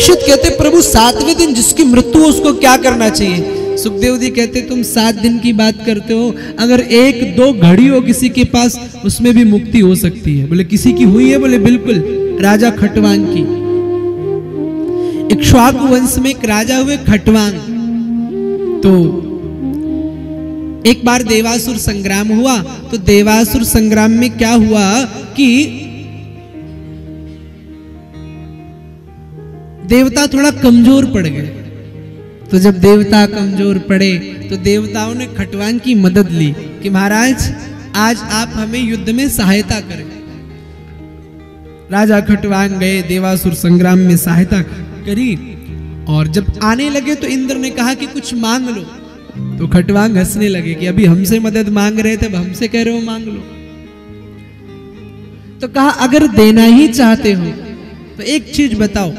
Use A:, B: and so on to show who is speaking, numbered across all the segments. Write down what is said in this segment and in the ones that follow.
A: परीक्षित कहते प्रभु 7वें दिन जिसकी मृत्यु हो उसको क्या करना चाहिए? सुखदेव जी कहते तुम 7 दिन की बात करते हो, अगर 1-2 घड़ी हो किसी के पास उसमें भी मुक्ति हो सकती है। बोले किसी की हुई है? बोले बिल्कुल, राजा खटवांग की। इक्ष्वाकु वंश में एक राजा हुए खटवांग। तो एक बार देवासुर संग्राम हुआ, तो देवासुर संग्राम में क्या हुआ कि देवता थोड़ा कमजोर पड़ गए। तो जब देवता कमजोर पड़े तो देवताओं ने खटवांग की मदद ली कि महाराज आज आप हमें युद्ध में सहायता करें। राजा खटवांग गए, देवासुर संग्राम में सहायता करी, और जब आने लगे तो इंद्र ने कहा कि कुछ मांग लो। तो खटवांग हंसने लगे कि अभी हमसे मदद मांग रहे थे, अब हमसे कह रहे हो मांग लो। तो कहा अगर देना ही चाहते हो तो एक चीज बताओ,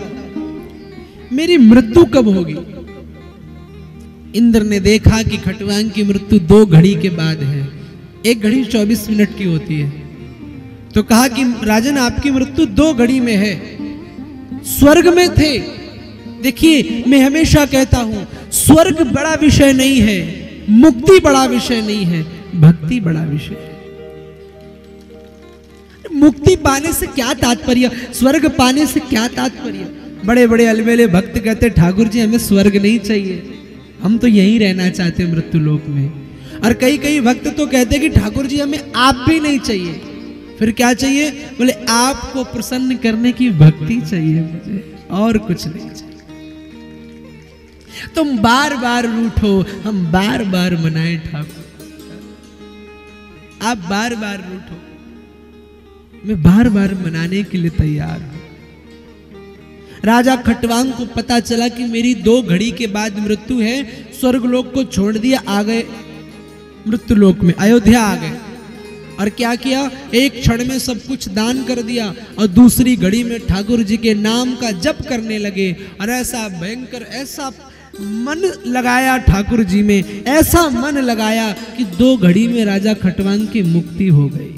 A: मेरी मृत्यु कब होगी? इंद्र ने देखा कि खटवांग की मृत्यु 2 घड़ी के बाद है, 1 घड़ी 24 मिनट की होती है। तो कहा कि राजन आपकी मृत्यु 2 घड़ी में है, स्वर्ग में थे। देखिए मैं हमेशा कहता हूं स्वर्ग बड़ा विषय नहीं है, मुक्ति बड़ा विषय नहीं है, भक्ति बड़ा विषय है। मुक्ति पाने से क्या तात्पर्य, स्वर्ग पाने से क्या तात्पर्य? बड़े बड़े अलबेले भक्त कहते ठाकुर जी हमें स्वर्ग नहीं चाहिए, हम तो यहीं रहना चाहते हैं मृत्यु लोक में। और कई कई भक्त तो कहते कि ठाकुर जी हमें आप भी नहीं चाहिए, फिर क्या चाहिए? बोले आपको प्रसन्न करने की भक्ति चाहिए मुझे, और कुछ नहीं चाहिए। तुम बार बार रूठो, हम बार बार मनाए ठाकुर, आप बार बार रूठो, मैं बार बार मनाने के लिए तैयार हूं। राजा खटवांग को पता चला कि मेरी 2 घड़ी के बाद मृत्यु है, स्वर्गलोक को छोड़ दिया, आ गए मृत्यु लोक में, अयोध्या आ गए। और क्या किया? एक क्षण में सब कुछ दान कर दिया, और दूसरी घड़ी में ठाकुर जी के नाम का जप करने लगे। और ऐसा भयंकर, ऐसा मन लगाया ठाकुर जी में, ऐसा मन लगाया कि 2 घड़ी में राजा खटवांग की मुक्ति हो गई।